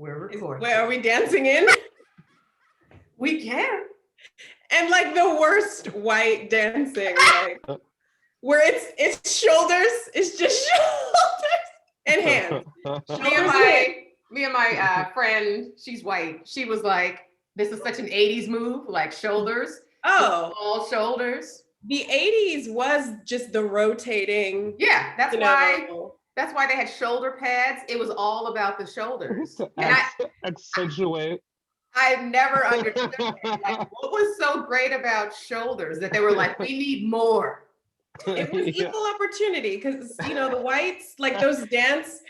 We're recording. Where are we dancing in? We can. And like the worst white dancing, like where it's shoulders, it's just shoulders and hands. Me and my friend, she's white. She was like, "This is such an '80s move, like shoulders." Oh, all shoulders. The '80s was just the rotating. Yeah, that's why they had shoulder pads. It was all about the shoulders. And accentuate. I never understood it. Like, what was so great about shoulders that they were like, we need more. It was equal opportunity because the whites, like those dance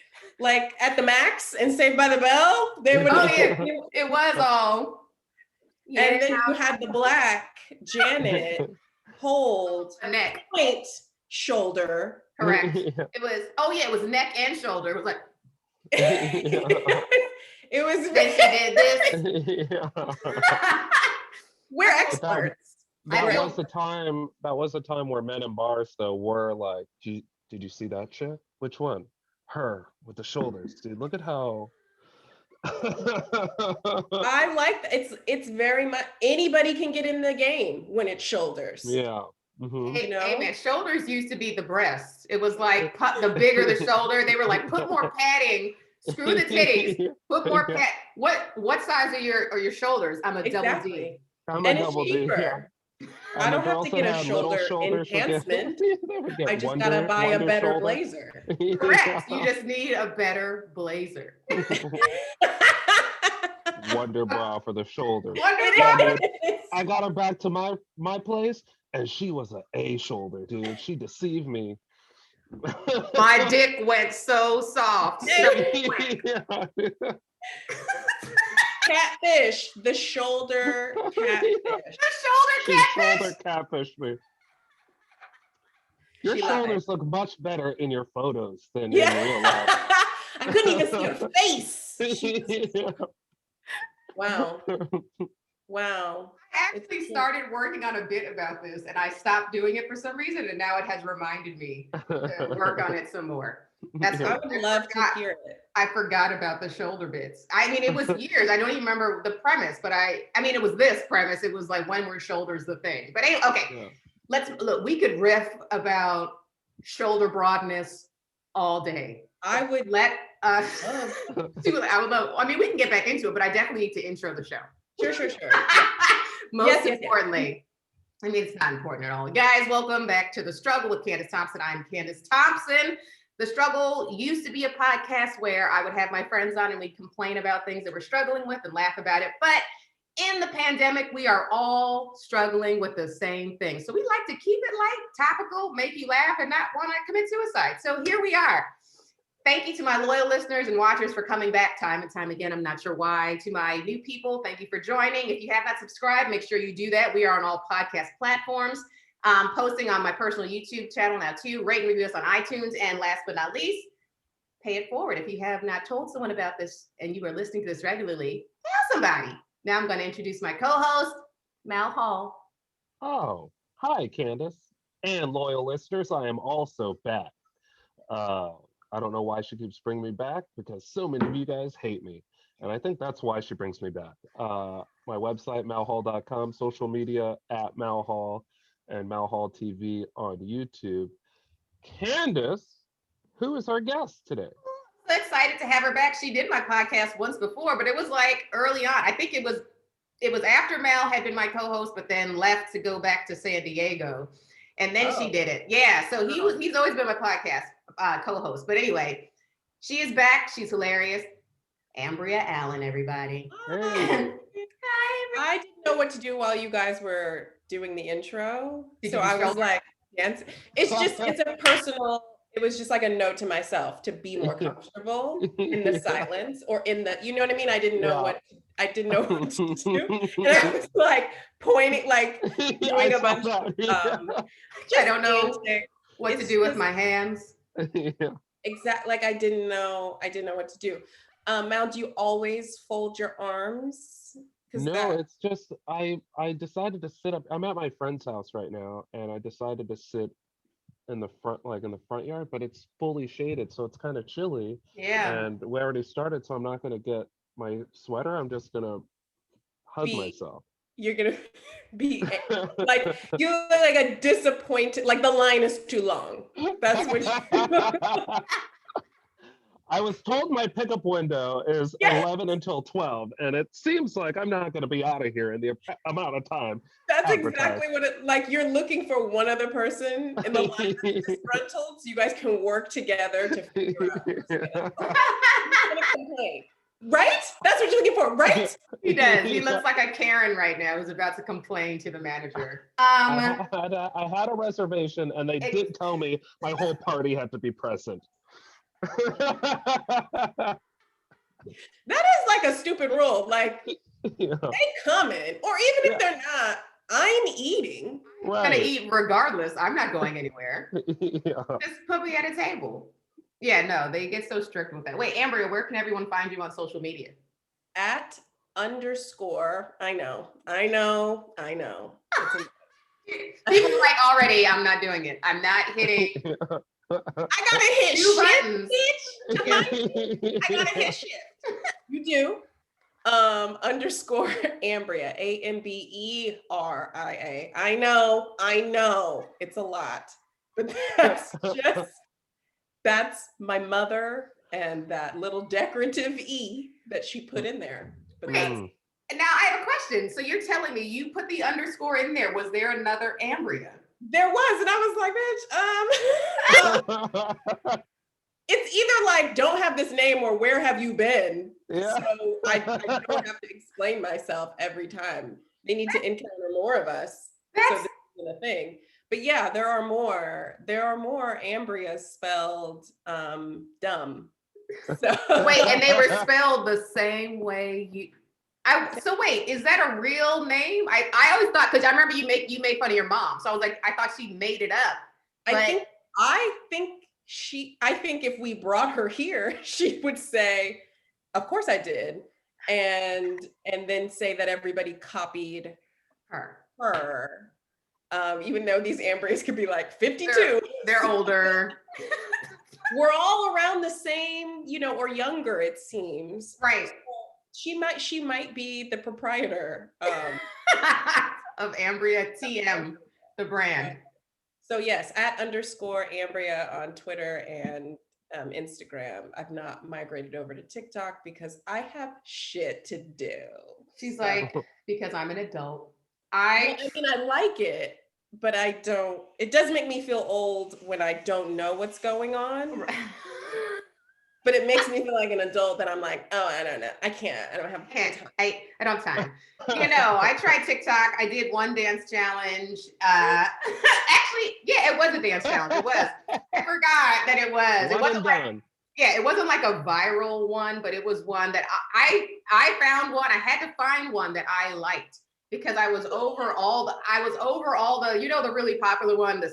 like at the Max and Saved by the Bell. They would. It was all. And then you had the black Janet hold neck, point, shoulder. Correct. It was neck and shoulder. It was like. It was. Then she did this. We're experts. That was the time where men in bars though were like, did you see that chick? Which one? Her with the shoulders, dude. Look at how. I like that. It's very much anybody can get in the game when it's shoulders. Yeah. Mm-hmm. Hey man, shoulders used to be the breasts. It was like the bigger the shoulder, they were like, put more padding. Screw the titties. Put more pad. What size are your shoulders? I'm a double D. I'm a double D. Yeah. I don't have to get a shoulder enhancement. I just gotta buy a better blazer. Correct. You just need a better blazer. Wonder bra for the shoulders. I got her back to my place, and she was an A shoulder, dude. She deceived me. My dick went so soft. Catfish, the shoulder catfish. The shoulder catfish me. Your shoulders look much better in your photos than in real life. I couldn't even see her face. Wow. I actually started working on a bit about this and I stopped doing it for some reason and now it has reminded me to work on it some more. I would love to hear it. I forgot about the shoulder bits. I mean, it was years. I don't even remember the premise, but I mean, it was this premise. It was like, when were shoulders the thing? But anyway, okay, let's look. We could riff about shoulder broadness all day. I would let us do it. I would love. I mean, we can get back into it, but I definitely need to intro the show. Sure. Most importantly, I mean, it's not important at all. Guys, welcome back to The Struggle with Candice Thompson. I'm Candice Thompson. The Struggle used to be a podcast where I would have my friends on and we'd complain about things that we're struggling with and laugh about it. But in the pandemic, we are all struggling with the same thing. So we like to keep it light, topical, make you laugh and not want to commit suicide. So here we are. Thank you to my loyal listeners and watchers for coming back time and time again. I'm not sure why. To my new people, thank you for joining. If you have not subscribed, make sure you do that. We are on all podcast platforms. Posting on my personal YouTube channel now too. Rate and review us on iTunes. And last but not least, pay it forward. If you have not told someone about this and you are listening to this regularly, tell somebody. Now I'm going to introduce my co-host, Mal Hall. Oh, hi, Candice. And loyal listeners, I am also back. I don't know why she keeps bringing me back because so many of you guys hate me. And I think that's why she brings me back. My website, malhall.com, social media at malhall, and Malhall TV on YouTube. Candice, who is our guest today? So excited to have her back. She did my podcast once before, but it was like early on. I think it was after Mal had been my co-host, but then left to go back to San Diego. And then she did it. Yeah. So he's always been my podcast co-host. But anyway, she is back. She's hilarious. Amberia Allen, everybody. Hey. Hi. I didn't know what to do while you guys were doing the intro. So I was like, yes. It's a personal, it was just like a note to myself to be more comfortable in the silence or in the, you know what I mean? I didn't know what to do. And I was like pointing, like doing a bunch of, I don't know what to do with my hands. Exactly. Like I didn't know what to do. Mal, do you always fold your arms? No, it's just I decided to sit up. I'm at my friend's house right now, and I decided to sit in the front yard, but it's fully shaded, so it's kind of chilly. Yeah. And we already started, so I'm not going to get my sweater, I'm just gonna hug myself. You're gonna be like, you look like a disappointed, like the line is too long. That's what you I was told my pickup window is 11 until 12, and it seems like I'm not going to be out of here in the amount of time. That's exactly what it, like you're looking for one other person in the line that's disgruntled, so you guys can work together to figure out who's gonna complain. Right? That's what you're looking for, right? He does. He looks like a Karen right now who's about to complain to the manager. I had a reservation, and they did tell me my whole party had to be present. That is like a stupid rule. Like Yeah. they coming, or even if they're not, I'm eating. Right. I'm gonna eat regardless. I'm not going anywhere. Yeah. Just put me at a table. Yeah, no, they get so strict with that. Wait, Amberia, where can everyone find you on social media? @ I know. People like already, I'm not doing it. I'm not hitting. I gotta hit shift, bitch. I gotta hit shift. You do. _Amberia, AMBERIA. I know. It's a lot, but that's my mother and that little decorative E that she put in there. But and now I have a question. So you're telling me you put the _ in there. Was there another Amberia? There was, and I was like, bitch, it's either like, don't have this name or where have you been? Yeah. So I don't have to explain myself every time. They need to encounter more of us. So this isn't a thing. But yeah, there are more Ambrias spelled dumb. So. Wait, and they were spelled the same way you. So wait, is that a real name? I always thought, because I remember you made fun of your mom, so I was like, I thought she made it up. I think if we brought her here, she would say, "Of course I did," and then say that everybody copied her. Even though these Ambrias could be like 52, they're older. We're all around the same, or younger, it seems. Right. So she might be the proprietor of Amberia TM, the brand. So yes, @ _Amberia on Twitter and Instagram. I've not migrated over to TikTok because I have shit to do. She's like, because I'm an adult. I mean, I like it, but I don't. It does make me feel old when I don't know what's going on. But it makes me feel like an adult that I'm like, oh, I don't know. I can't. I don't have time. I don't have time. I tried TikTok. I did one dance challenge. Actually, yeah, it was a dance challenge. It was. I forgot that it was. It wasn't it wasn't like a viral one, but it was one that I found one. I had to find one that I liked because I was over all the the really popular one, the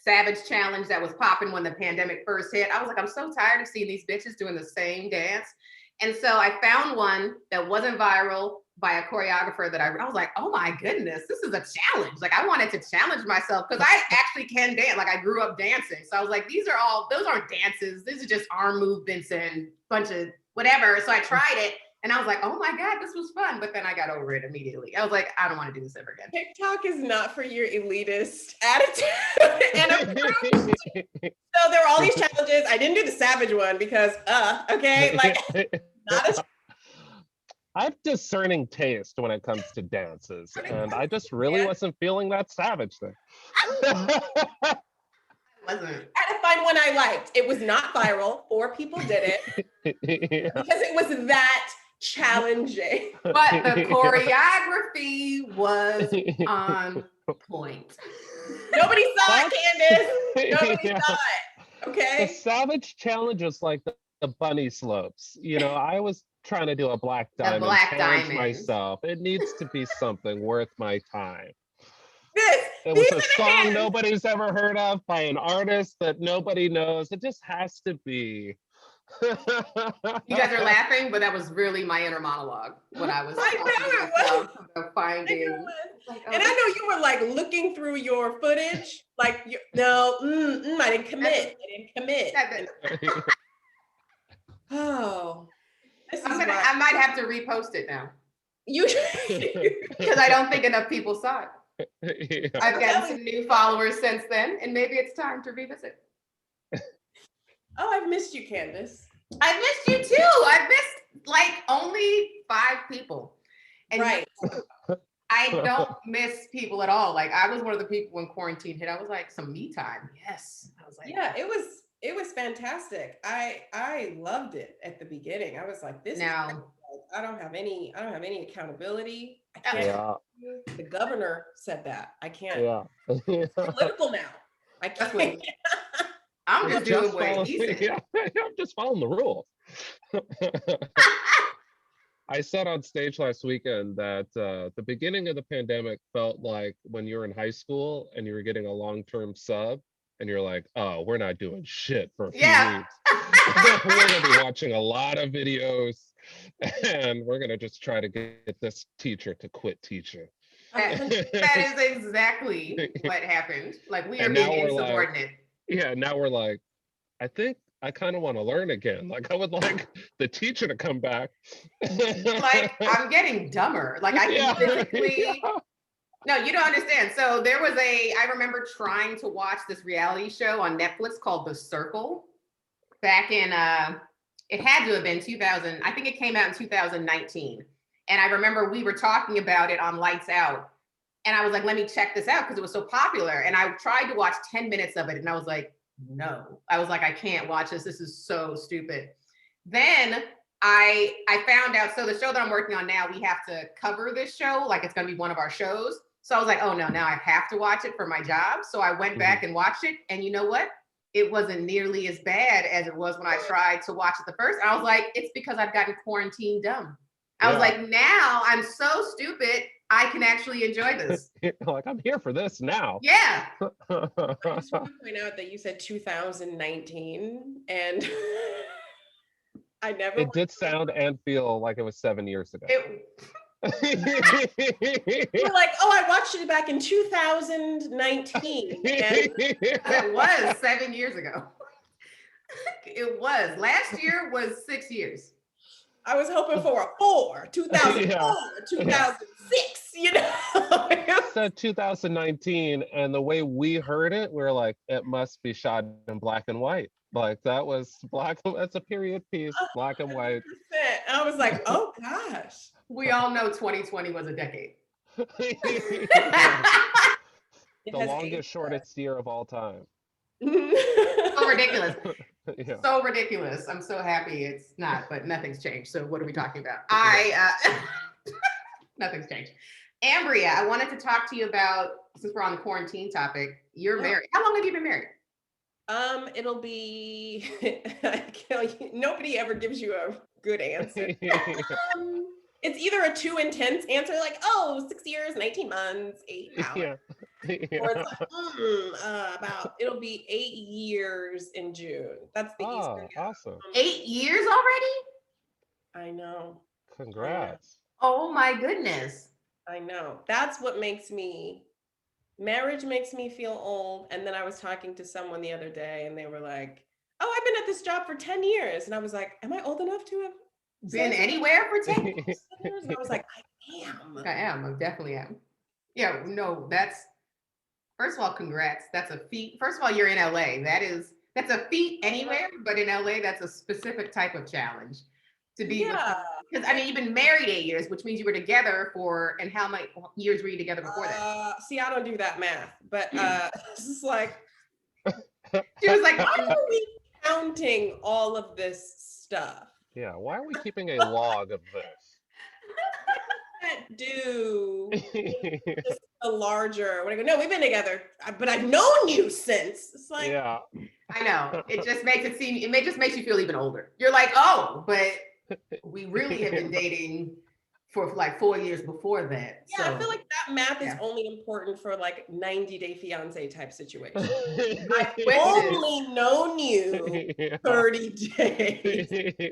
Savage challenge that was popping when the pandemic first hit. I was like, I'm so tired of seeing these bitches doing the same dance. And so I found one that wasn't viral by a choreographer that I was like, oh my goodness, this is a challenge. Like I wanted to challenge myself because I actually can dance. Like I grew up dancing. So I was like, those aren't dances. These are just arm movements and bunch of whatever. So I tried it. And I was like, oh my God, this was fun. But then I got over it immediately. I was like, I don't want to do this ever again. TikTok is not for your elitist attitude and approach. So there were all these challenges. I didn't do the Savage one because, okay, like not as. I have discerning taste when it comes to dances, and I just really wasn't feeling that Savage thing. I had to find one I liked. It was not viral. 4 people did it because it was that challenging. But the choreography was on point. Nobody saw it, Candice. Nobody saw it. Okay. The Savage challenge is like the bunny slopes. I was trying to do a black diamond challenge myself. It needs to be something worth my time. It was a song nobody's ever heard of by an artist that nobody knows. It just has to be. You guys are laughing, but that was really my inner monologue when I was finding. And I know you were like looking through your footage, like I didn't commit. Oh, This is might have to repost it now. You Because I don't think enough people saw it. Yeah. I've gotten some new followers since then, and maybe it's time to revisit. Oh, I've missed you, Candice. I missed you too. I missed like only 5 people. And right. I don't miss people at all. Like I was one of the people when quarantine hit. I was like, some me time. Yes. I was like, yeah, it was fantastic. I loved it at the beginning. I was like, this now is I don't have any accountability. I can't. Yeah. The governor said that. I can't. Yeah. It's political now. I can't. I'm just doing what he said. Yeah, I'm just following the rules. I said on stage last weekend that the beginning of the pandemic felt like when you were in high school and you were getting a long-term sub and you're like, oh, we're not doing shit for a few weeks. We're gonna be watching a lot of videos and we're gonna just try to get this teacher to quit teaching. That is exactly what happened. Like we are being insubordinate. Yeah, now we're like, I think I kind of want to learn again. Like I would like the teacher to come back. Like I'm getting dumber. Like I can physically. No, you don't understand. So there was I remember trying to watch this reality show on Netflix called The Circle back in, it had to have been 2000. I think it came out in 2019. And I remember we were talking about it on Lights Out. And I was like, let me check this out because it was so popular. And I tried to watch 10 minutes of it. And I was like, no. I was like, I can't watch this. This is so stupid. Then I found out, so the show that I'm working on now, we have to cover this show. Like it's going to be one of our shows. So I was like, oh no, now I have to watch it for my job. So I went back and watched it. And you know what? It wasn't nearly as bad as it was when I tried to watch it the first. I was like, it's because I've gotten quarantine dumb. I was like, now I'm so stupid. I can actually enjoy this. Like I'm here for this now. Yeah. I just want to point out that you said 2019 and I never. It did sound and feel like it was 7 years ago. You're like, oh, I watched it back in 2019. And it was 7 years ago. It was. Last year was 6 years. I was hoping for a 2004, 2006, you know. It said 2019, and the way we heard it, we were like, it must be shot in black and white. Like that was that's a period piece, black and white. And I was like, oh gosh. We all know 2020 was a decade. The longest, shortest year of all time. So ridiculous. Yeah. So ridiculous. I'm so happy it's not, but nothing's changed. So what are we talking about? Nothing's changed. Amberia, I wanted to talk to you about, since we're on the quarantine topic, you're married. How long have you been married? It'll be, nobody ever gives you a good answer. It's either a too intense answer, like, 6 years, 19 months, 8 hours. Yeah. Or it's like, it'll be 8 years in June. That's the Easter. Awesome. 8 years already? I know. Congrats. Oh my goodness. I know. That's what marriage makes me feel old. And then I was talking to someone the other day and they were like, oh, I've been at this job for 10 years. And I was like, am I old enough to have been anywhere for 10 years? And I was like, I am. I definitely am. Yeah, no, first of all, congrats. That's a feat. First of all, you're in LA. That's a feat anywhere, but in LA, that's a specific type of challenge to be. Because I mean, you've been married 8 years, which means you were together and how many years were you together before that? See, I don't do that math, but it's just like, she was like, why are we counting all of this stuff? Yeah, why are we keeping a log of this? Do just a larger when I go, no, we've been together, but I've known you since. It's like, yeah, I know. It just makes it seem, just makes you feel even older. You're like, oh, but we really have been dating for like 4 years before that. Yeah, so I feel like that math is only important for like 90-day fiance type situation. I've only known you 30 days. Then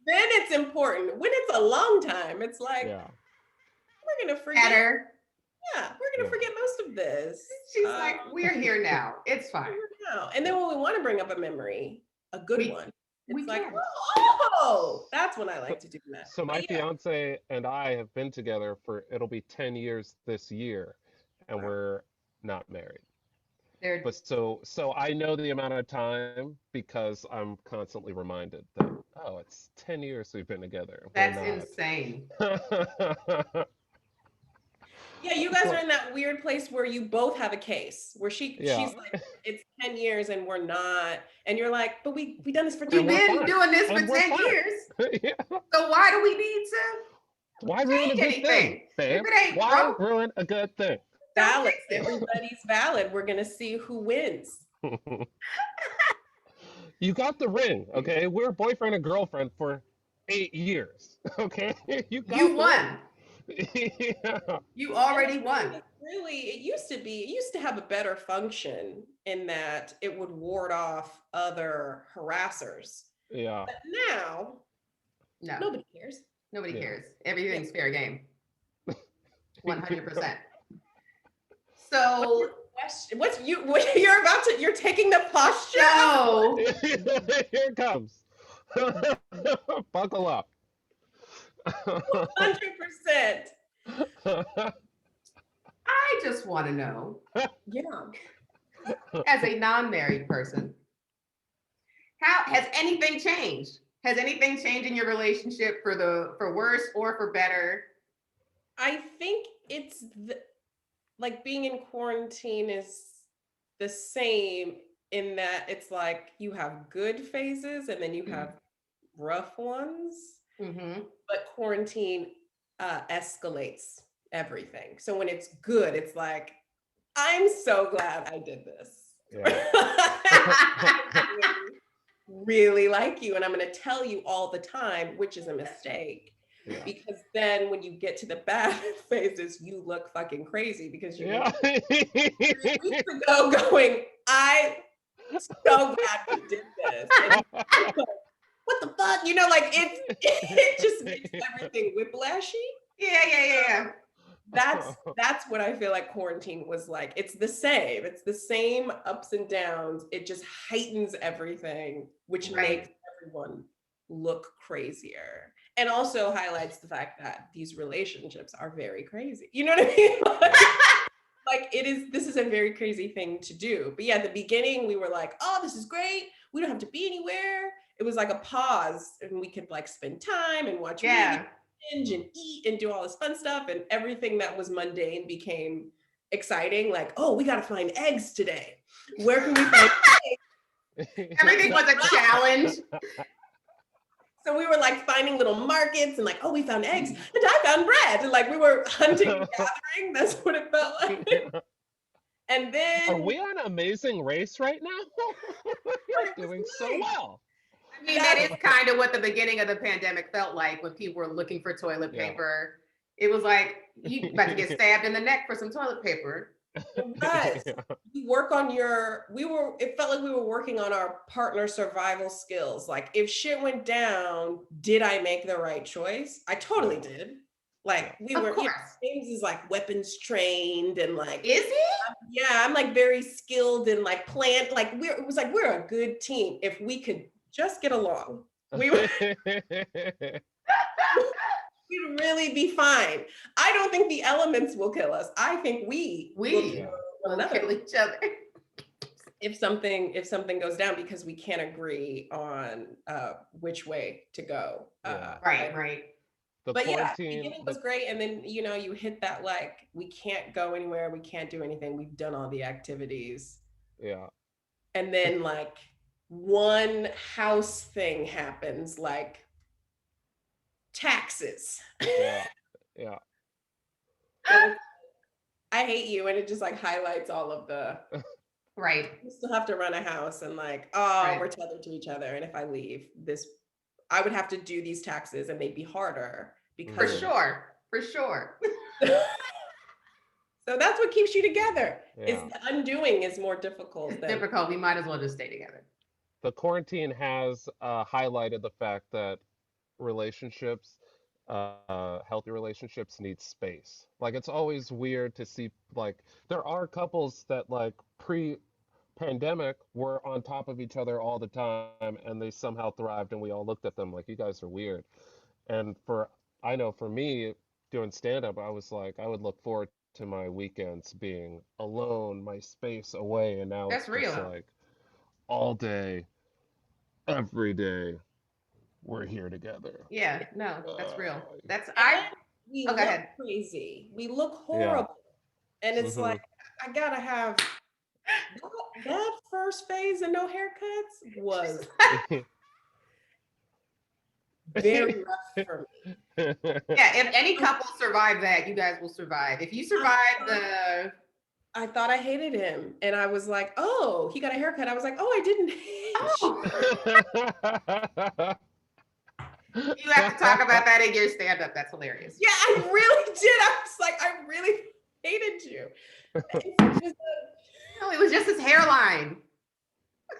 it's important. When it's a long time, it's like, we're gonna forget her. Yeah, we're gonna forget most of this. She's like, we're here now. It's fine. And then when we want to bring up a memory, a good one, It's like, can. oh, that's when I like to do that. So my fiance and I have been together for it'll be 10 years this year, and we're not married. But so I know the amount of time because I'm constantly reminded that oh, it's 10 years we've been together. That's insane. Yeah, you guys are in that weird place where you both have a case where she's like, it's 10 years and we're not, and you're like, but we done this for 10 years. We've been doing this for 10 years. Yeah. So why do we need to why ruin a good anything? thing, babe? Why ruin a good thing? Valid. Everybody's valid. We're gonna see who wins. You got the ring, okay? We're boyfriend and girlfriend for 8 years, okay? You won. Yeah. You already won. Really, it used to have a better function in that it would ward off other harassers. Yeah. But now, nobody cares. Nobody cares. Everything's fair game. 100%. So you're taking the posture. No. Here it comes. Buckle up. 100%. I just want to know. Yeah. As a non-married person, how has anything changed? Has anything changed in your relationship for worse or for better? I think it's like being in quarantine is the same in that it's like you have good phases and then you have rough ones. Mm-hmm. But quarantine escalates everything. So when it's good, it's like, I'm so glad I did this. Yeah. I really like you, and I'm going to tell you all the time, which is a mistake. Yeah. Because then when you get to the bad phases, you look fucking crazy because you're 3 weeks ago going, I'm so glad we did this. And what the fuck? You know, like it just makes everything whiplashy. Yeah. That's what I feel like quarantine was like. It's the same. It's the same ups and downs. It just heightens everything, which makes everyone look crazier. And also highlights the fact that these relationships are very crazy. You know what I mean? Like this is a very crazy thing to do. But yeah, at the beginning we were like, oh, this is great. We don't have to be anywhere. It was like a pause and we could like spend time and watch movies, binge and eat and do all this fun stuff. And everything that was mundane became exciting. Like, oh, we got to find eggs today. Where can we find eggs? Everything was a challenge. So we were like finding little markets and like, oh, we found eggs and I found bread. And like we were hunting and gathering. That's what it felt like. And then are we on Amazing Race right now? You're doing so well. I mean, that is kind of what the beginning of the pandemic felt like when people were looking for toilet paper. It was like you about to get stabbed in the neck for some toilet paper. Right. You work on it felt like we were working on our partner survival skills. Like if shit went down, did I make the right choice? I totally did. Like we were, James is like weapons trained and like, is he? Yeah, I'm like very skilled in like plant. Like it was like, we're a good team. If we could just get along, we would we'd really be fine. I don't think the elements will kill us. I think we will kill each other if something goes down because we can't agree on which way to go. Right. But yeah, the beginning was great, and then you hit that like we can't go anywhere, we can't do anything. We've done all the Yeah. And then like one house thing happens, like taxes. Yeah. I hate you, and it just like highlights all of the right. You still have to run a house, and like, we're tethered to each other, and if I leave this, I would have to do these taxes, and they'd be harder because for sure. So that's what keeps you together. Is the undoing is more difficult. It's difficult. We might as well just stay together. The quarantine has highlighted the fact that relationships, healthy relationships need space. Like it's always weird to see like there are couples that like pandemic were on top of each other all the time, and they somehow thrived, and we all looked at them like, you guys are weird. And I know for me, doing stand-up, I was like, I would look forward to my weekends being alone, my space away, and now That's it's just real. like all day, every day, we're here together. Yeah, no, that's real. Uh, That's And I. then we Oh, go look ahead. crazy. We look yeah. horrible. And it's Hmm. like, I gotta have that first phase and no haircuts was very rough for me. Yeah, if any couple survive that, you guys will survive. If you survive the, I thought I hated him. And I was like, oh, he got a haircut. I was like, oh, I didn't hate you. oh, you have to talk about that in your stand-up. That's hilarious. Yeah, I really did. I was like, I really hated you. It's just No, it was just his hairline.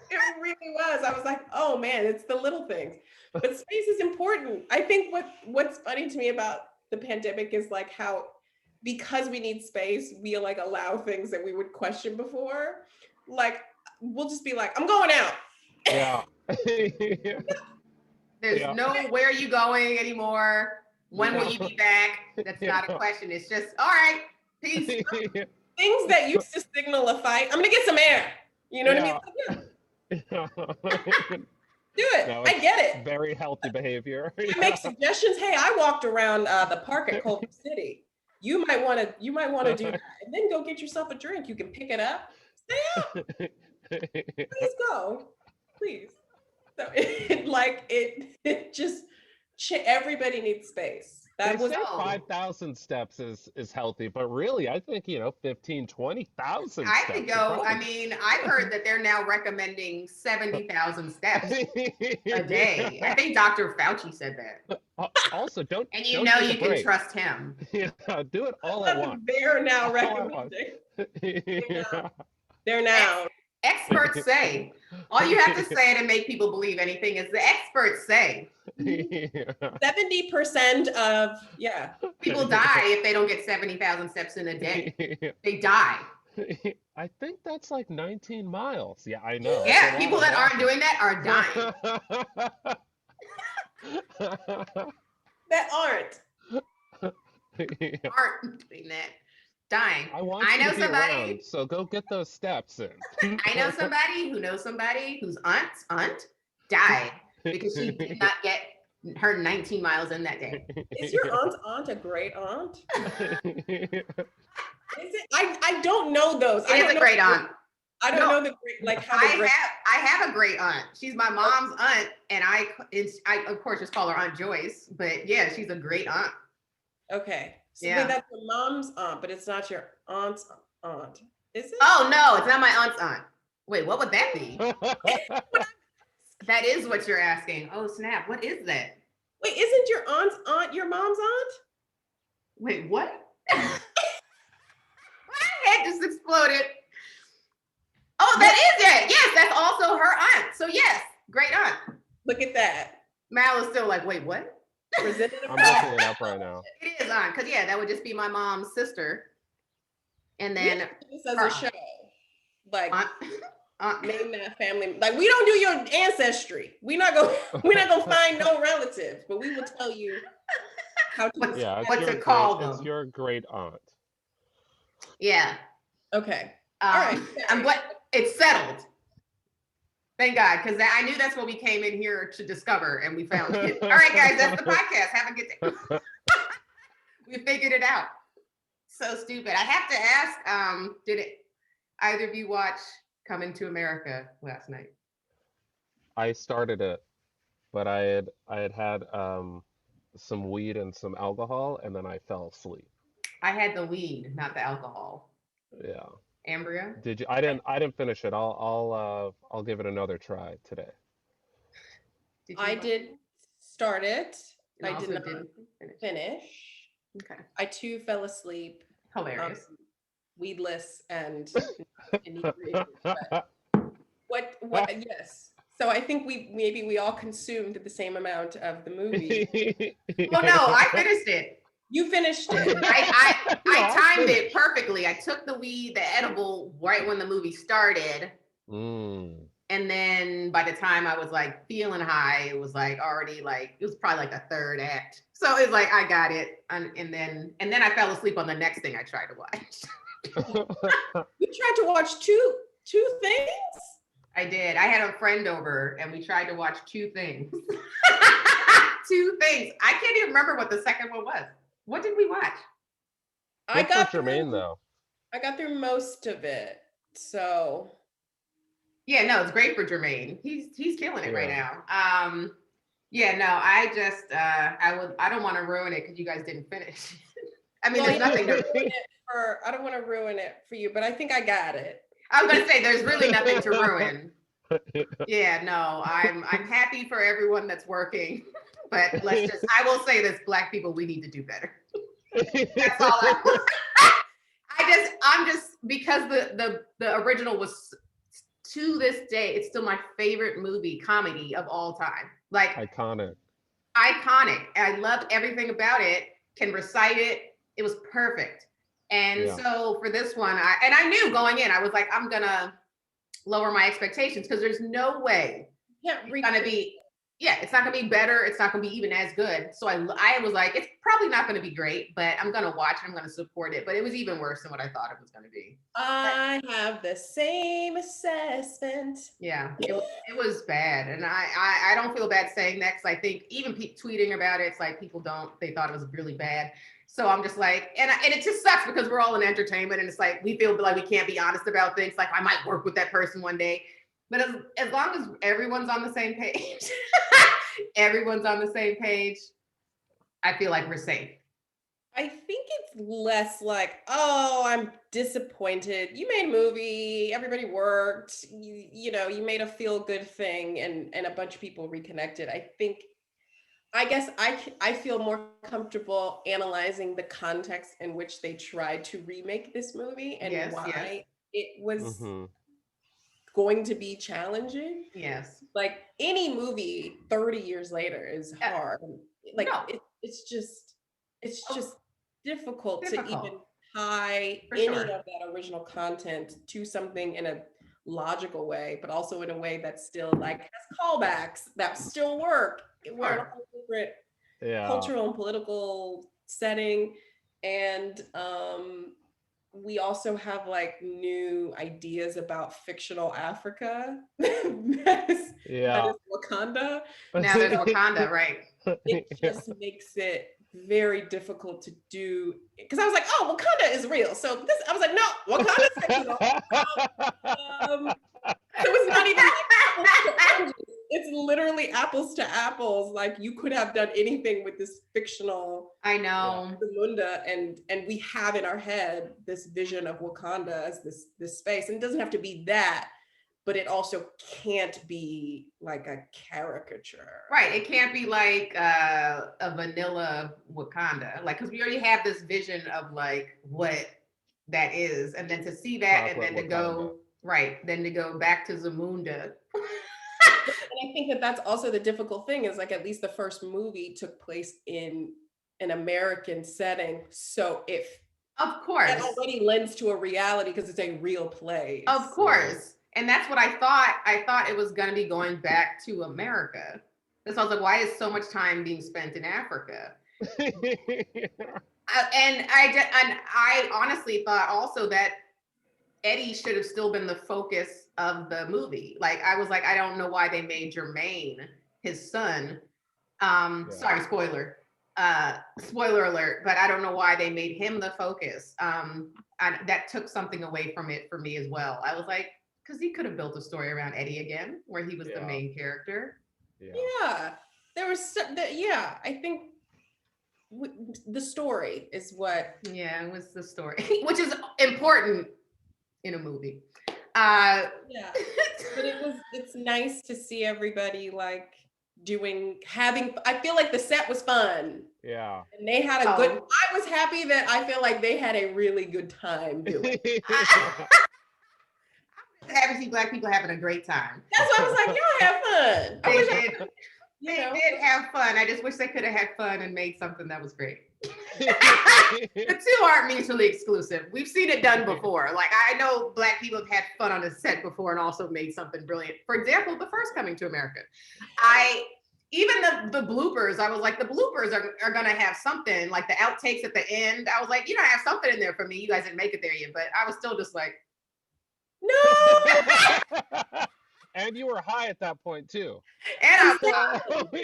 It really was. I was like, oh man, it's the little things. But space is important. I think what's funny to me about the pandemic is like how, because we need space, we like allow things that we would question before. Like we'll just be like, I'm going out. Yeah. There's Yeah. no where are you going anymore. When will you be back? That's not a question. It's just all right. Peace. Things that used to signal a fight. I'm gonna get some air. You know what I mean? Like, yeah, do it. No, I get it. Very healthy behavior. I make suggestions. Hey, I walked around the park at Culver City. You might want to do that, and then go get yourself a drink. You can pick it up. Stay out. Please go. Please. So it just everybody needs space. That They was say all. 5,000 steps is healthy, but really, I think 15, 20,000 I steps. could go. I mean, I've heard that they're now recommending 70,000 steps a day. I think Dr. Fauci said that. Also, don't. And you don't know take a you can break. trust him. Yeah, do it all at once. They're now All at once. recommending. Yeah. They're now. Experts say. All you have to say to make people believe anything is the experts say. 70% of People die if they don't get 70,000 steps in a day. They die. I think that's like 19 miles. Yeah, I know. Yeah, people that aren't doing that are dying. that aren't. Aren't doing that. Dying. I want I you know to be somebody. around, so go get those steps in. I know somebody who knows somebody whose aunt died because she did not get her 19 miles in that day. Is your aunt a great aunt? Is it? I don't know those. It is a great aunt. I don't know the great like how the great. I have a great aunt. She's my mom's aunt, and I of course just call her Aunt Joyce. But yeah, she's a great aunt. Okay. So Yeah. wait, that's your mom's aunt, but it's not your aunt's aunt. Is it? Oh no, it's not my aunt's aunt. Wait, what would that be? That is what you're asking. Oh snap! What is that? Wait, isn't your aunt's aunt your mom's aunt? Wait, what? My head just exploded. Oh, that is it. Yes, that's also her aunt. So yes, great aunt. Look at that. Mal is still like, wait, what? Presented I'm looking it up right now. It is aunt, because yeah, that would just be my mom's sister. And then this as a show. Like aunt. name that family. Like we don't do your ancestry. We're not gonna find no relatives, but we will tell you how to. Yeah, What's it called? It's your great aunt. Yeah. Okay. All right. I'm glad it's settled. Thank God, because I knew that's what we came in here to discover, and we found it. All right, guys, that's the podcast. Have a good day. We figured it out. So stupid. I have to ask, did either of you watch Coming to America last night? I started it, but I had some weed and some alcohol, and then I fell asleep. I had the weed, not the alcohol. Yeah. Ambria? Did you? I didn't finish it. I'll give it another try today. I did start it. You I also did not didn't finish. Okay. I too fell asleep, Hilarious. weedless and inebriated. But what? Yes. So I think we all consumed the same amount of the movie. Well, no, I finished it. You finished it. I timed it perfectly. I took the weed, the edible, right when the movie started, And then by the time I was like feeling high, it was like already like, it was probably like the third act. So it's like, I got it. And then I fell asleep on the next thing I tried to watch. You tried to watch two things? I did. I had a friend over and we tried to watch two things. Two things. I can't even remember what the second one was. What did we watch? I got Jermaine though. I got through most of it. So yeah, no, it's great for Jermaine. He's killing it right now. Yeah, no, I just I don't want to ruin it because you guys didn't finish. I mean, there's nothing to ruin it for. I don't want to ruin it for you, but I think I got it. I was gonna say there's really nothing to ruin. Yeah, no, I'm happy for everyone that's working, but I will say this, Black people, we need to do better. That's all I'm just because the original was, to this day, it's still my favorite comedy of all time. Like iconic. I loved everything about it. Can recite it. It was perfect. And so for this one, I knew going in, I was like, I'm gonna lower my expectations because there's no way it's gonna be. Yeah, it's not gonna be better. It's not gonna be even as good. So I was like, it's probably not gonna be great, but I'm gonna watch it. I'm gonna support it. But it was even worse than what I thought it was gonna be. I have the same assessment. Yeah, it was bad, and I don't feel bad saying that because I think even tweeting about it, it's like they thought it was really bad. So I'm just like, and it just sucks because we're all in entertainment, and it's like we feel like we can't be honest about things. Like I might work with that person one day. But as long as everyone's on the same page, I feel like we're safe. I think it's less like, oh, I'm disappointed. You made a movie, everybody worked, you made a feel-good thing and a bunch of people reconnected. I guess I feel more comfortable analyzing the context in which they tried to remake this movie and why it was going to be challenging. Yes. Like any movie 30 years later is hard. Like it's just difficult to even tie any of that original content to something in a logical way, but also in a way that still like has callbacks that still work. We're in a whole different cultural and political setting. And we also have like new ideas about fictional Africa. that is Wakanda. Now there's Wakanda, right? It just makes it very difficult to do because I was like, oh, Wakanda is real. So I was like, no, Wakanda's fictional. It was not even apples to oranges. It's literally apples to apples. Like you could have done anything with this fictional. I know. Zamunda, and we have in our head this vision of Wakanda as this space, and it doesn't have to be that, but it also can't be like a caricature. Right. It can't be like a vanilla Wakanda, like because we already have this vision of like what that is, and then to see that, and then to go then to go back to Zamunda. And I think that's also the difficult thing is like at least the first movie took place in an American setting, so of course that already lends to a reality because it's a real place. Of course, and that's what I thought. I thought it was going to be going back to America. So I was like, why is so much time being spent in Africa? And I honestly thought also that Eddie should have still been the focus of the movie. Like I was like, I don't know why they made Jermaine his son. Sorry, spoiler alert, but I don't know why they made him the focus. That took something away from it for me as well. I was like, because he could have built a story around Eddie again, where he was the main character. Yeah, there was. I think the story is what. Yeah, it was the story, which is important in a movie. But it's nice to see everybody like I feel like the set was fun. Yeah. And they had a good, I was happy that I feel like they had a really good time doing it. I'm happy to see Black people having a great time. That's why I was like, y'all have fun. They did have fun. I just wish they could have had fun and made something that was great. The two aren't mutually exclusive. We've seen it done before. Like, I know Black people have had fun on a set before and also made something brilliant. For example, the first Coming to America. Even the bloopers, I was like, the bloopers are gonna have something, like the outtakes at the end. I was like, I have something in there for me. You guys didn't make it there yet, but I was still just like, no. And you were high at that point too. And I was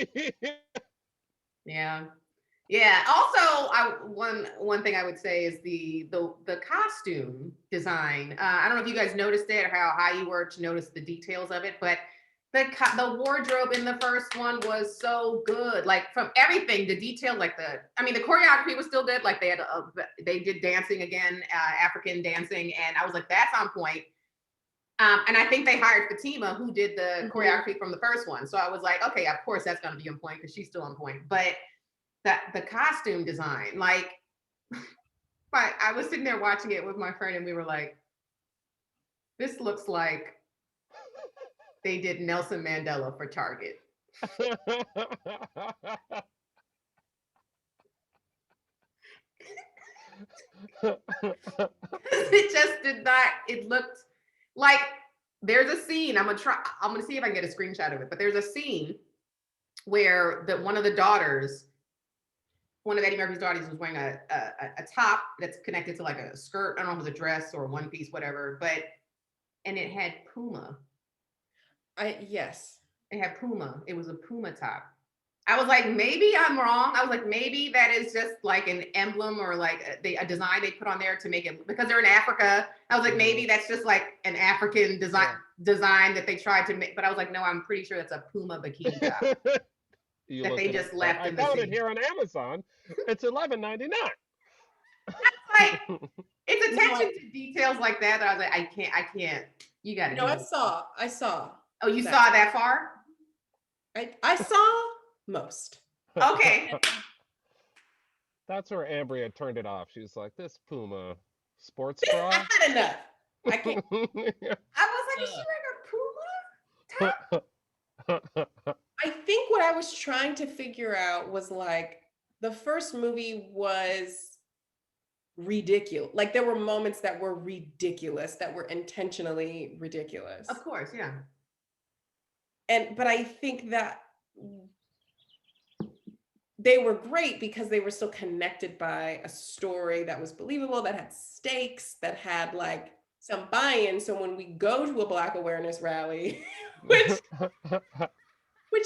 yeah. Also, one thing I would say is the costume design. I don't know if you guys noticed it or how high you were to notice the details of it, but the wardrobe in the first one was so good. Like, from everything, the detail, like the choreography was still good. Like, they did dancing again, African dancing, and I was like, that's on point. And I think they hired Fatima, who did the choreography from the first one. So I was like, okay, of course that's going to be on point because she's still on point. But the costume design, like, I was sitting there watching it with my friend, and we were like, this looks like they did Nelson Mandela for Target. It just did not. It looked like, there's a scene. I'm gonna see if I can get a screenshot of it. But there's a scene where one of Eddie Murphy's daughters was wearing a top that's connected to like a skirt. I don't know if it was a dress or a one piece, whatever. And it had Puma. Yes. It had Puma. It was a Puma top. I was like, maybe I'm wrong. I was like, maybe that is just like an emblem or like a design they put on there to make it, because they're in Africa. I was like, maybe that's just like an African design that they tried to make. But I was like, no, I'm pretty sure that's a Puma bikini top that they just left. I found it here on Amazon. It's $11.99. Like, it's attention to details like that I was like, I can't. You got to. No, I saw. Oh, you saw that far? I saw most. Okay. That's where Amberia turned it off. She was like, this Puma sports bra. I had enough. I can't. I was like, is she wearing a Puma top? I think what I was trying to figure out was, like, the first movie was ridiculous. Like, there were moments that were ridiculous, that were intentionally ridiculous. Of course, yeah. But I think that they were great because they were still connected by a story that was believable, that had stakes, that had like some buy-in. So when we go to a Black awareness rally, which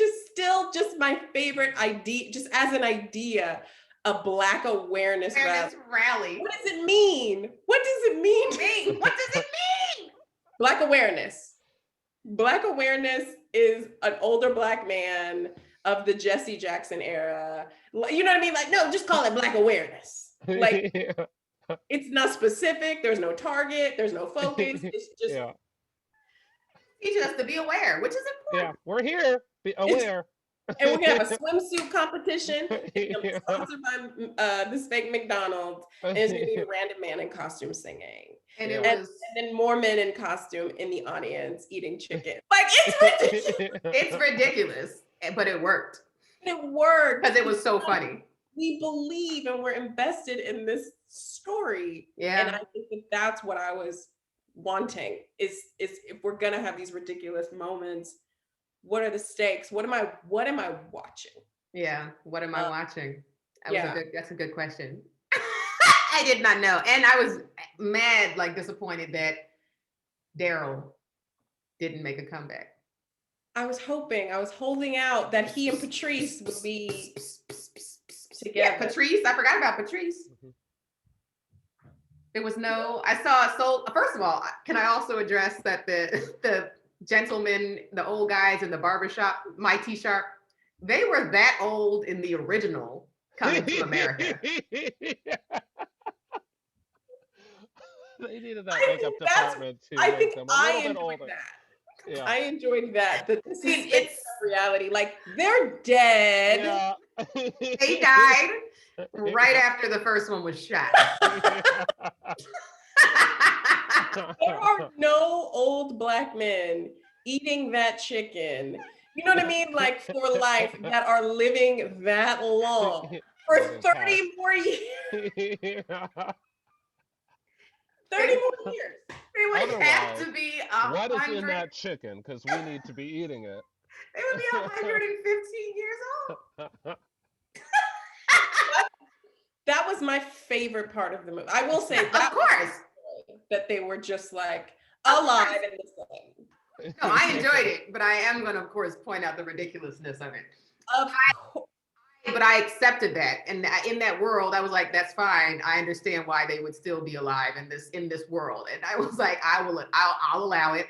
is still just my favorite idea, just as an idea, a Black awareness rally. What does it mean? What does it mean? What does it mean? Black awareness. Black awareness is an older Black man of the Jesse Jackson era. You know what I mean? Like, no, just call it Black awareness. Like, it's not specific. There's no target. There's no focus. It's just teaching us to be aware, which is important. Yeah, we're here. Be aware. And we're gonna have a swimsuit competition. It's gonna be sponsored by this fake McDonald's. And it's gonna be a random man in costume singing. And and then more men in costume in the audience eating chicken. Like, it's ridiculous. It's ridiculous, but it worked. It worked because it was so funny. We believe and we're invested in this story. Yeah. And I think that's what I was wanting is if we're gonna have these ridiculous moments, what are the stakes? What am I watching? Yeah. What am I watching? That's a good question. I did not know. And I was mad, like disappointed that Daryl didn't make a comeback. I was holding out that he and Patrice would be together. Yeah, Patrice. I forgot about Patrice. There was no, first of all, can I also address that the gentlemen, the old guys in the barbershop, my T-Sharp, they were that old in the original Coming to America. They needed that makeup department too. I think I enjoyed that. Yeah. I enjoyed that. It's reality. Like, they're dead. Yeah. They died right after the first one was shot. There are no old Black men eating that chicken. You know what I mean? Like, for life, that are living that long. For letting 30 more years. cats- 30 more years. They would have Otherwise, to be what is in 100. that chicken? Because we need to be eating it. They would be 115 years old. That was my favorite part of the movie. I will say that, of course, that they were just like alive in the sun. no, I enjoyed it, but I am going to, of course, point out the ridiculousness of it. Of course. But I accepted that, and in that world, I was like, "That's fine. I understand why they would still be alive in this world." And I was like, I'll allow it."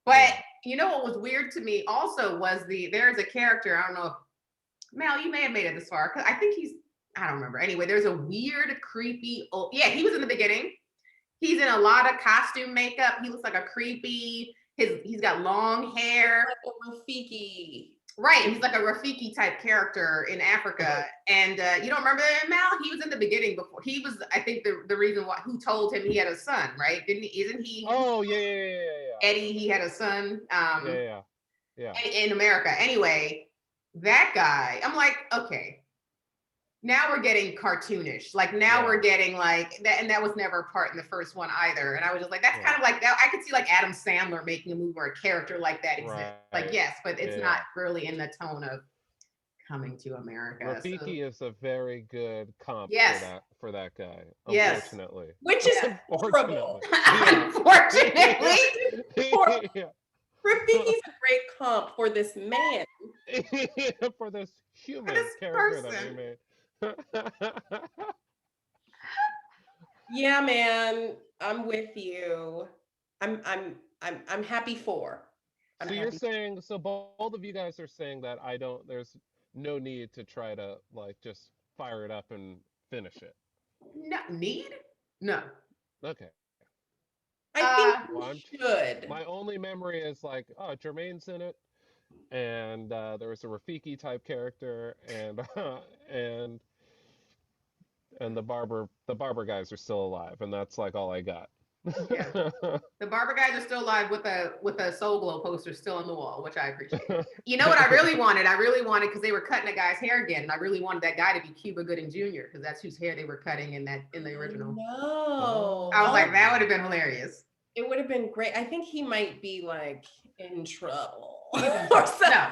But you know what was weird to me also was there's a character, I don't know if Mel, you may have made it this far, because I think I don't remember. Anyway, there's a weird, creepy he was in the beginning. He's in a lot of costume makeup. He looks like a creepy. He's got long hair. Like a Rafiki. Right, he's like a Rafiki type character in Africa, and you don't remember Mal? He was in the beginning before. He was, I think, the reason who told him he had a son, right? Didn't he? Isn't he? Oh yeah. Eddie, he had a son. Yeah. In America, anyway. That guy, I'm like, okay. Now we're getting cartoonish. Like now we're getting like that, and that was never a part in the first one either. And I was just like, that's kind of like that. I could see like Adam Sandler making a movie where a character like that exists. Right. Like yes, but it's not really in the tone of Coming to America. Rafiki is a very good comp for that guy. Unfortunately. Which is horrible. Unfortunately. Rafiki's a great comp for this man. For this human character person that we made. Yeah, man, I'm with you. I'm happy for. So you're saying, so both of you guys are saying that there's no need to try to like just fire it up and finish it. No need? No. Okay. I think we should. My only memory is like, oh, Jermaine's in it, and there was a Rafiki type character, and the barber guys are still alive, and that's like all I got. Yeah. The barber guys are still alive with a Soul Glow poster still on the wall, which I appreciate. You know what I really wanted? Because they were cutting a guy's hair again, and I really wanted that guy to be Cuba Gooding Jr. because that's whose hair they were cutting in the original. No. I was like, that would have been hilarious. It would have been great. I think he might be like in trouble. No.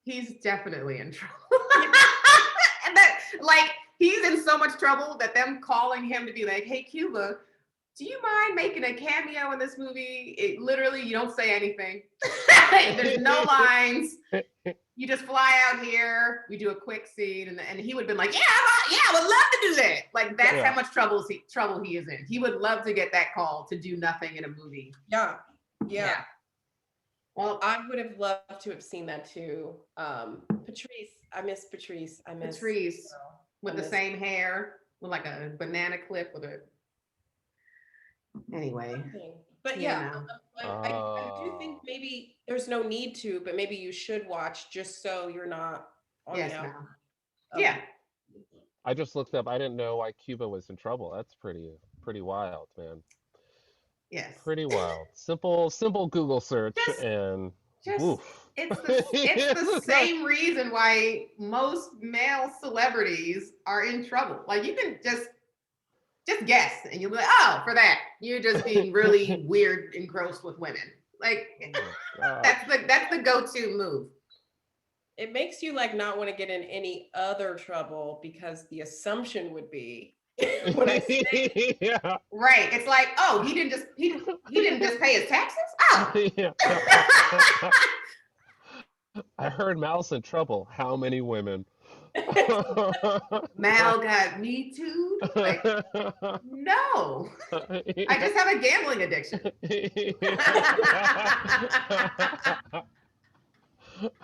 He's definitely in trouble. And that, like, he's in so much trouble that them calling him to be like, hey, Cuba, do you mind making a cameo in this movie? It literally, you don't say anything. There's no lines. You just fly out here. We do a quick scene, and he would have been like, yeah, I would love to do that. Like that's how much trouble he is in. He would love to get that call to do nothing in a movie. Yeah. Well, I would have loved to have seen that too. Patrice, I miss Patrice. Patrice with the same hair, with like a banana clip with a. Anyway. But I do think maybe there's no need to, but maybe you should watch just so you're not on the out. Yeah. I just looked up. I didn't know why Cuba was in trouble. That's pretty wild, man. Yes. Pretty wild. Simple Google search and oof. It's the same reason why most male celebrities are in trouble. Like you can just guess and you'll be like, oh, for that. You're just being really weird and gross with women. Like that's the go-to move. It makes you like not want to get in any other trouble because the assumption would be what I say. Right. It's like, oh, he didn't just pay his taxes? Oh. I heard Mal's in trouble. How many women? Mal got me too? Like, no. I just have a gambling addiction.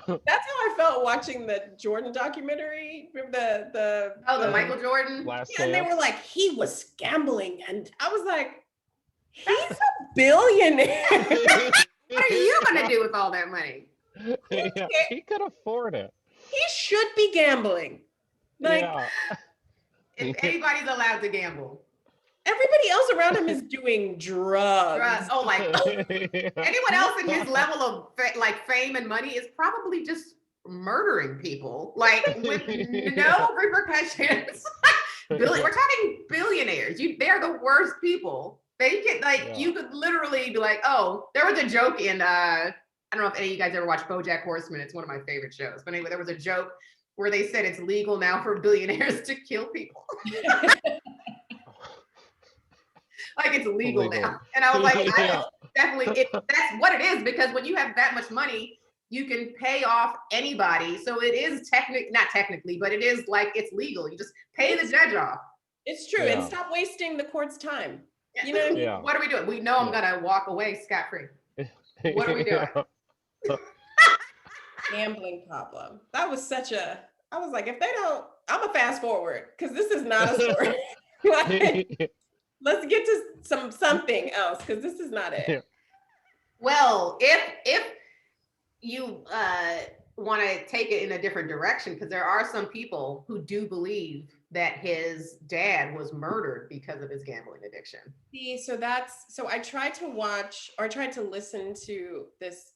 That's how I felt watching the Jordan documentary. Remember the Michael Jordan? And they were like, he was gambling. And I was like, he's a billionaire. What are you going to do with all that money? He could afford it. He should be gambling. Like, if anybody's allowed to gamble. Everybody else around him is doing drugs. Oh, like anyone else in his level of like fame and money is probably just murdering people, like with no repercussions. We're talking billionaires. They're the worst people. They get like, you could literally be like, oh, there was a joke in I don't know if any of you guys ever watched BoJack Horseman. It's one of my favorite shows. But anyway, there was a joke where they said it's legal now for billionaires to kill people. Like it's legal now. And I was like, definitely, that's what it is, because when you have that much money, you can pay off anybody. So it is not technically, but it is like it's legal. You just pay the judge off. It's true. And stop wasting the court's time. You know what I mean? What are we doing? We know I'm gonna walk away scot-free. What are we doing? Gambling problem. That was I was like, if they don't, I'm gonna fast forward because this is not a story. Like, let's get to something else because this is not it. Well, if you want to take it in a different direction, because there are some people who do believe that his dad was murdered because of his gambling addiction. See, so I tried to listen to this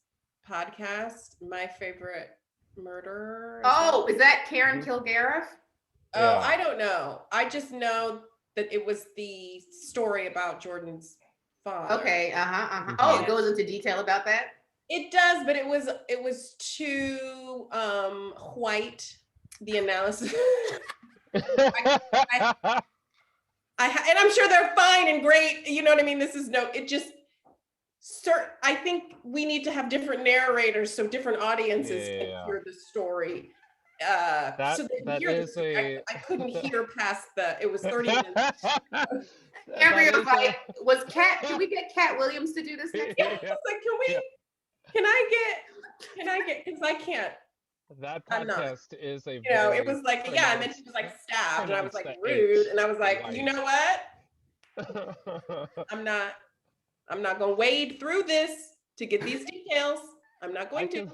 podcast, My Favorite Murder. Is that Karen Kilgariff? Oh, I don't know. I just know that it was the story about Jordan's father. Okay, Oh, it goes into detail about that? It does, but it was too white, the analysis. And I'm sure they're fine and great. You know what I mean? I think we need to have different narrators so different audiences can hear the story. I couldn't hear past it was 30 minutes. Amberia was like, can we get Cat Williams to do this next time? I was like, can I get, because I can't. That podcast is a it was like, and then she was like stabbed, and I was like rude, and I was like, you know what? I'm not gonna wade through this to get these details. I'm not going to.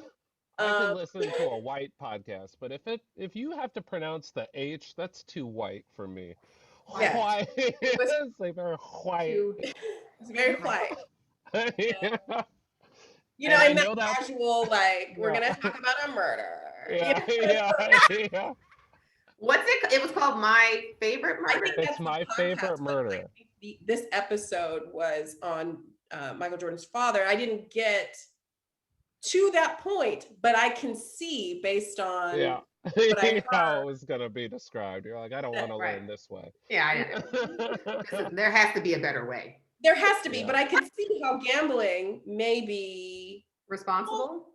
I can listen to a white podcast, but if you have to pronounce the H, that's too white for me. Yeah. White. It's like very white. It's very white. You know, in that casual, like, we're gonna talk about a murder. Yeah. What's it? It was called My Favorite Murder. It's My Favorite Murder. This episode was on Michael Jordan's father. I didn't get to that point, but I can see based on how it was gonna be described. You're like, I don't want to learn this way. Yeah, I know. There has to be a better way. There has to be, but I can see how gambling may be responsible.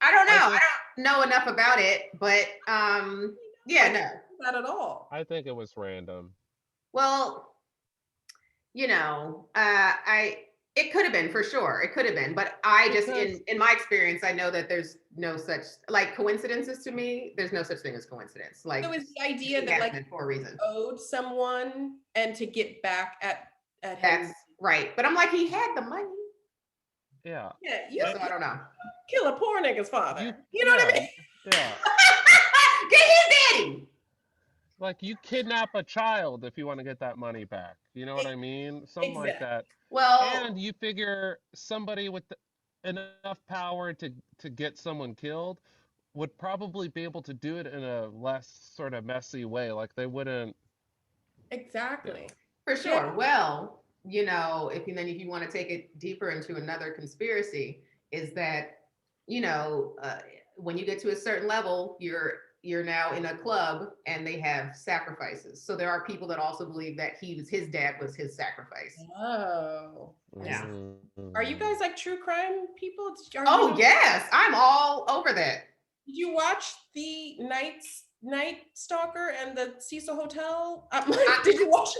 I don't know. I don't know enough about it, but no. Not at all. I think it was random. Well, it could have been, for sure. It could have been, but I just, in my experience, I know that there's no such, like, coincidences to me. There's no such thing as coincidence. Like, so it's the idea that, like, for a reason, owed someone and to get back at that's him. Right. But I'm like, he had the money. Yeah. Yeah. So I don't know. Kill a poor nigga's father. You know what I mean? Yeah. Get his daddy. Like, you kidnap a child if you want to get that money back. You know what I mean? Something like that. Well, and you figure somebody with enough power to get someone killed would probably be able to do it in a less sort of messy way. Like, they wouldn't. Exactly. For sure. Yeah. Well, if you want to take it deeper into another conspiracy, is that, when you get to a certain level, you're now in a club and they have sacrifices. So there are people that also believe that his dad was his sacrifice. Oh. Yeah. Are you guys like true crime people? Yes. I'm all over that. Did you watch the Night Stalker and the Cecil Hotel? Did you watch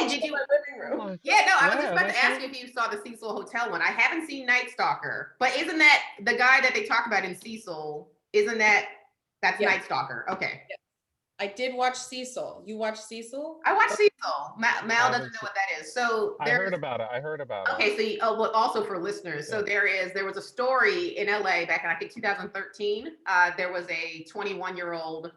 did you? My living room. Yeah, no, I was just about to ask you if you saw the Cecil Hotel one. I haven't seen Night Stalker, but isn't that the guy that they talk about in Cecil? That's Night Stalker? Okay. Yeah. I did watch Cecil. You watched Cecil? I watched Cecil. Mal doesn't know what that is. So I heard about it. Okay, so but also for listeners, so there was a story in LA back in, I think, 2013. There was a 21-year-old.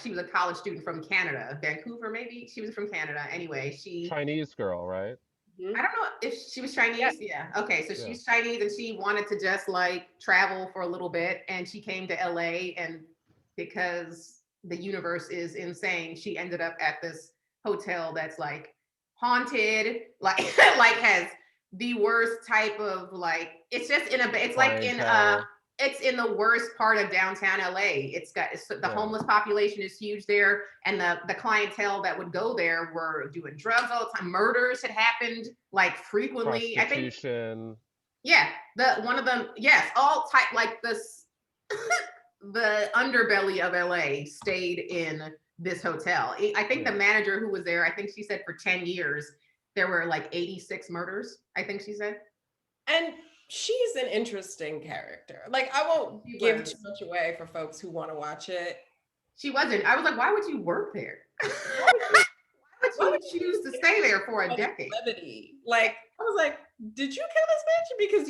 She was a college student from Canada, Vancouver, maybe. She was from Canada. Anyway, Chinese girl, right? I don't know if she was Chinese. Yeah. Okay. So she's Chinese and she wanted to just like travel for a little bit. And she came to LA, and because the universe is insane, she ended up at this hotel that's like haunted, like like has the worst type of like, it's just in a, it's like in it's in the worst part of downtown LA. The homeless population is huge there, and the clientele that would go there were doing drugs all the time. Murders had happened like frequently. I think. Yeah, one of them. Yes, all type like this. The underbelly of LA stayed in this hotel. I think the manager who was there, I think she said for 10 years there were like 86 murders. I think she said. And she's an interesting character. Like, I won't give too much away for folks who want to watch it. She wasn't. I was like, why would you work there? Why would you choose to stay there for a decade? Like, I was like, did you kill this bitch? Because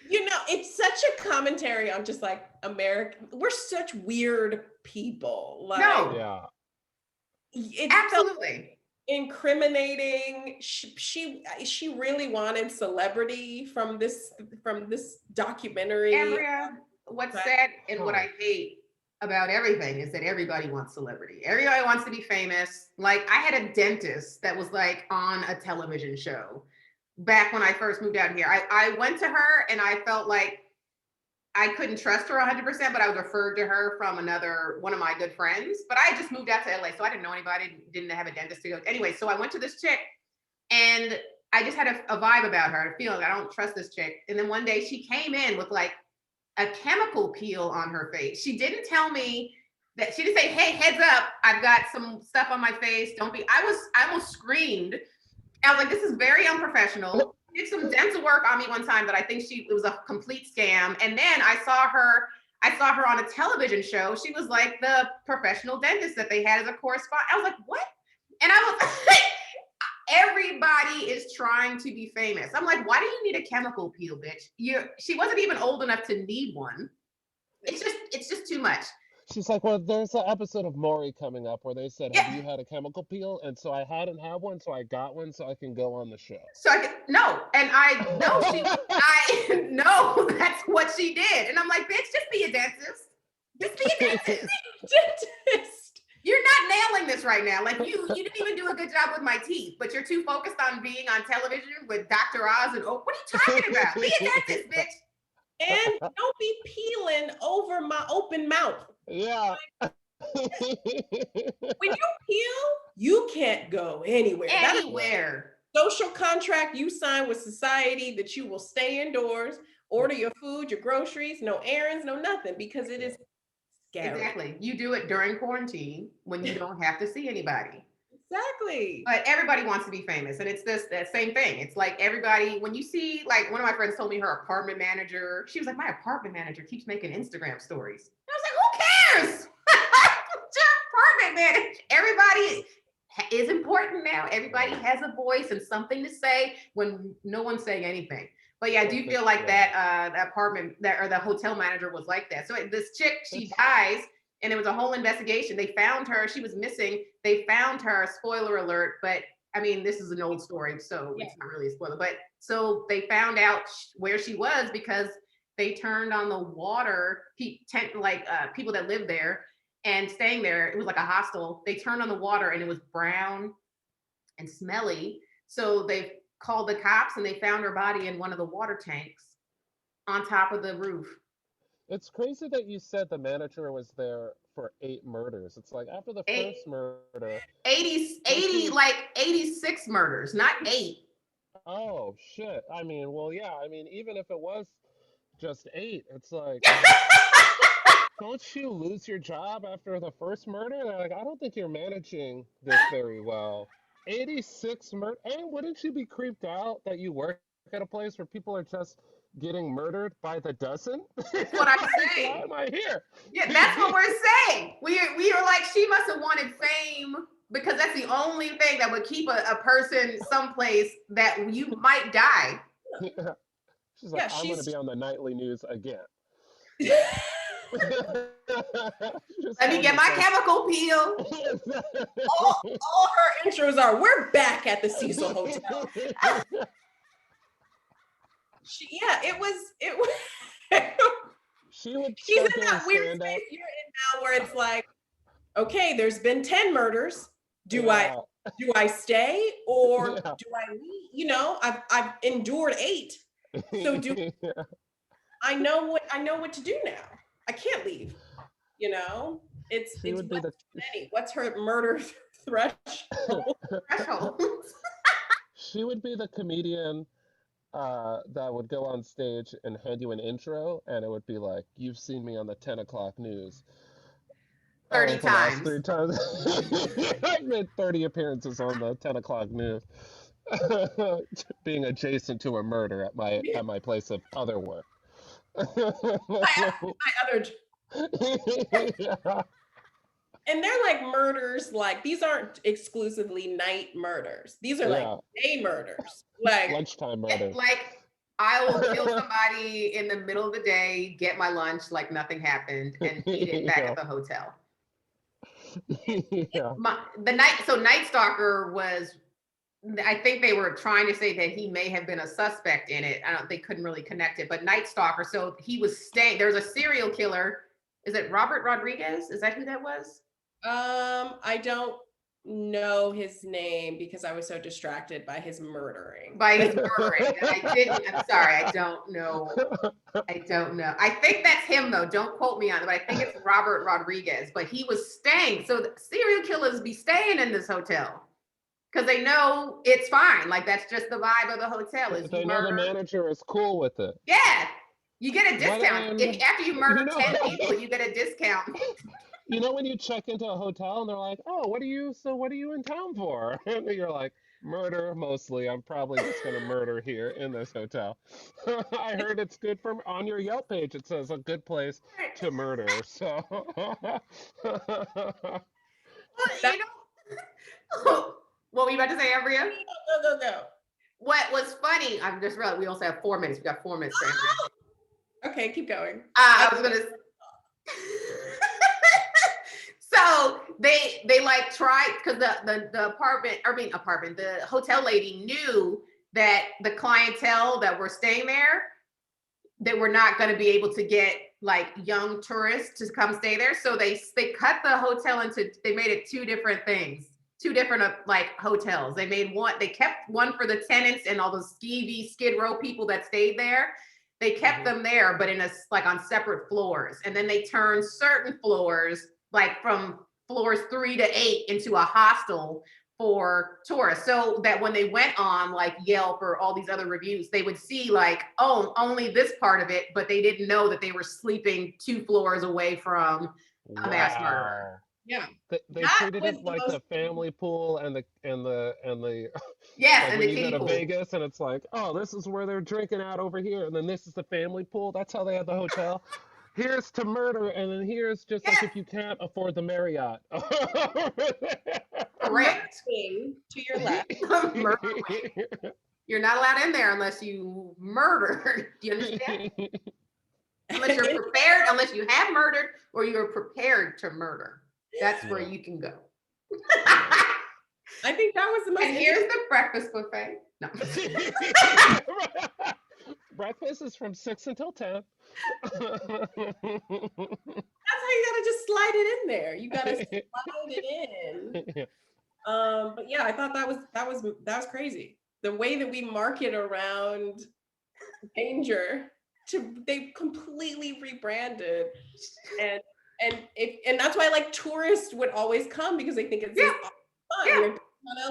you know, it's such a commentary on just like America. We're such weird people. Like, absolutely incriminating. She really wanted celebrity from this documentary. Amberia, what's sad and what I hate about everything is that everybody wants celebrity. Everybody wants to be famous. Like, I had a dentist that was like on a television show back when I first moved out here. I went to her and I felt like I couldn't trust her 100%, but I was referred to her from one of my good friends. But I had just moved out to LA, so I didn't know anybody, didn't have a dentist to go. Anyway, so I went to this chick and I just had a vibe about her, a feeling I don't trust this chick. And then one day she came in with like a chemical peel on her face. She didn't tell me that, she didn't say, hey, heads up, I've got some stuff on my face. I almost screamed. I was like, this is very unprofessional. She did some dental work on me one time that I think it was a complete scam. And then I saw her on a television show. She was like the professional dentist that they had as a correspondent. I was like, what? And I was like, everybody is trying to be famous. I'm like, why do you need a chemical peel, bitch? She wasn't even old enough to need one. It's just too much. She's like, well, there's an episode of Maury coming up where they said, have you had a chemical peel? And so I hadn't had one, so I got one so I can go on the show. So I know that's what she did. And I'm like, bitch, just be a dentist. Just be a dentist. Dentist. You're not nailing this right now. Like, you didn't even do a good job with my teeth, but you're too focused on being on television with Dr. Oz and what are you talking about? Be a dentist, bitch. And don't be peeling over my open mouth. Yeah. When you peel, you can't go anywhere. Anywhere. Social contract you sign with society that you will stay indoors, order your food, your groceries, no errands, no nothing, because it is scary. Exactly. You do it during quarantine when you don't have to see anybody. Exactly. But everybody wants to be famous. And it's that same thing. It's like everybody, when you see, like, one of my friends told me her apartment manager, she was like, my apartment manager keeps making Instagram stories. And I was like, who cares? Your apartment manager. Everybody is important now. Everybody has a voice and something to say when no one's saying anything. But yeah, I do feel like that the hotel manager was like that. So this chick, she dies. And it was a whole investigation. They found her. She was missing. They found her. Spoiler alert. But I mean, this is an old story, so it's not really a spoiler. But so they found out where she was because they turned on the water. People that lived there and staying there. It was like a hostel. They turned on the water and it was brown and smelly. So they called the cops and they found her body in one of the water tanks on top of the roof. It's crazy that you said the manager was there for 8 murders. It's like after the first murder. 86 murders, not 8. Oh, shit. I mean, well, yeah. I mean, even if it was just 8, it's like, don't you lose your job after the first murder? They're like, I don't think you're managing this very well. 86 murders. And wouldn't you be creeped out that you work at a place where people are just getting murdered by the dozen? That's what I'm saying. Why am I here? Yeah, that's what we're saying. We are like, she must have wanted fame because that's the only thing that would keep a person someplace that you might die. Yeah. She's like, I'm going to be on the nightly news again. Let me get my chemical peel. all her intros are, we're back at the Cecil Hotel. It was. She would She's in that weird space you're in now where it's like, okay, there's been 10 murders. Do I stay or do I leave? You know, I've endured 8. So I know what to do now. I can't leave. You know, what's her murder threshold? She would be the comedian that would go on stage and hand you an intro, and it would be like, "You've seen me on the 10 o'clock news 30 times. 3 times. I've made 30 appearances on the 10 o'clock news, being adjacent to a murder at my place of other work." my other. Yeah. And they're like murders, like these aren't exclusively night murders. These are like day murders, like lunchtime murders. Like I will kill somebody in the middle of the day, get my lunch like nothing happened, and eat it back at the hotel. Night Stalker was, I think they were trying to say that he may have been a suspect in it. They couldn't really connect it, but Night Stalker. So he was staying. There's a serial killer. Is it Robert Rodriguez? Is that who that was? I don't know his name because I was so distracted by his murdering. I'm sorry, I don't know. I think that's him though. Don't quote me on it, but I think it's Robert Rodriguez. But he was staying. So the serial killers be staying in this hotel because they know it's fine. Like that's just the vibe of the hotel. They know the manager is cool with it. Yeah. You get a discount. After you murder 10 people, you get a discount. You know when you check into a hotel and they're like, "Oh, what are you in town for?" And you're like, "Murder mostly. I'm probably just gonna murder here in this hotel." I heard it's good on your Yelp page. It says a good place to murder. So. What were you about to say, Ambria? No. What was funny? I'm just realized we also have 4 minutes. We got 4 minutes. Okay, keep going. I was gonna. So they like tried because the hotel lady knew that the clientele that were staying there, they were not going to be able to get like young tourists to come stay there. So they cut the hotel they made it 2 different things, 2 different like hotels. They kept one for the tenants and all those Skid Row people that stayed there. They kept them there, but on separate floors. And then they turned certain floors, like from floors 3 to 8, into a hostel for tourists. So that when they went on like Yelp or all these other reviews, they would see like, oh, only this part of it, but they didn't know that they were sleeping 2 floors away from a mass murderer. Yeah, they treated it like the family pool and the yes, like and when the you go to pool. Vegas and it's like, oh, this is where they're drinking out over here, and then this is the family pool. That's how they had the hotel. Here's to murder, and then here's just like if you can't afford the Marriott. Correct. To your left. You're not allowed in there unless you murdered. Do you understand? Unless you're prepared, unless you have murdered or you're prepared to murder. That's where you can go. I think that was the most. And here's the breakfast buffet. No. Breakfast is from 6 until 10. That's how you gotta just slide it in there. You gotta slide it in. But yeah, I thought that was crazy. The way that we market around danger, they completely rebranded, and that's why like tourists would always come because they think it's fun. They're on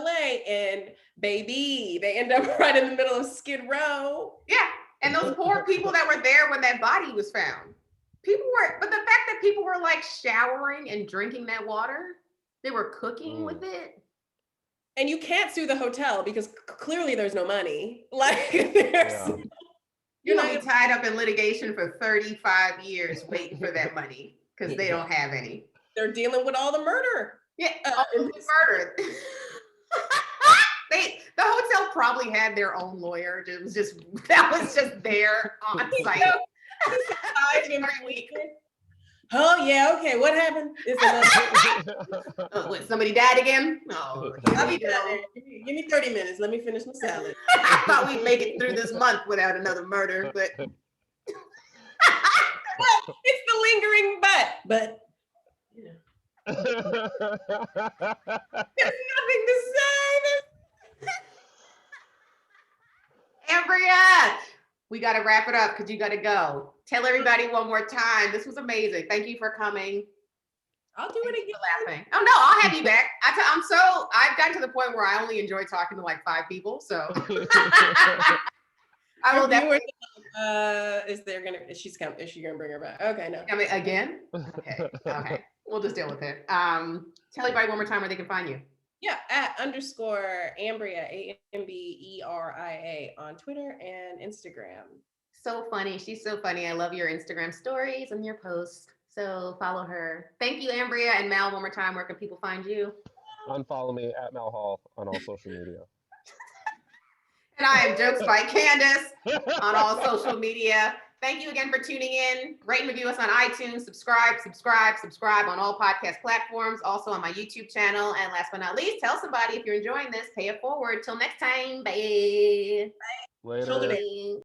LA, and baby, they end up right in the middle of Skid Row. Yeah. And those poor people that were there when that body was found. But the fact that people were like showering and drinking that water, they were cooking with it. And you can't sue the hotel because clearly there's no money. Like You're gonna be tied up in litigation for 35 years waiting for that money because they don't have any. They're dealing with all the murder. Yeah, all the murder. The hotel probably had their own lawyer. That was just there on site. Every week. Oh yeah, okay. What happened? What, somebody died again? Oh, I'll be down there. Give me 30 minutes. Let me finish my salad. I thought we'd make it through this month without another murder, but it's the lingering but you know. There's nothing to say. Ambria, we got to wrap it up because you got to go. Tell everybody one more time. This was amazing. Thank you for coming. I'll do it again. Laughing. Oh no, I'll have you back. I've gotten to the point where I only enjoy talking to like 5 people. So I will definitely. Is she gonna bring her back? Okay, no. I mean, again? Okay. We'll just deal with it. Tell everybody one more time where they can find you. Yeah, at _Amberia, AMBERIA on Twitter and Instagram. So funny. She's so funny. I love your Instagram stories and your posts. So follow her. Thank you, Amberia. And Mal, one more time, where can people find you? Unfollow me at Mal Hall on all social media. And I am Jokes by Candice on all social media. Thank you again for tuning in. Rate and review us on iTunes. Subscribe on all podcast platforms. Also on my YouTube channel. And last but not least, tell somebody if you're enjoying this. Pay it forward. Till next time. Bye. Later.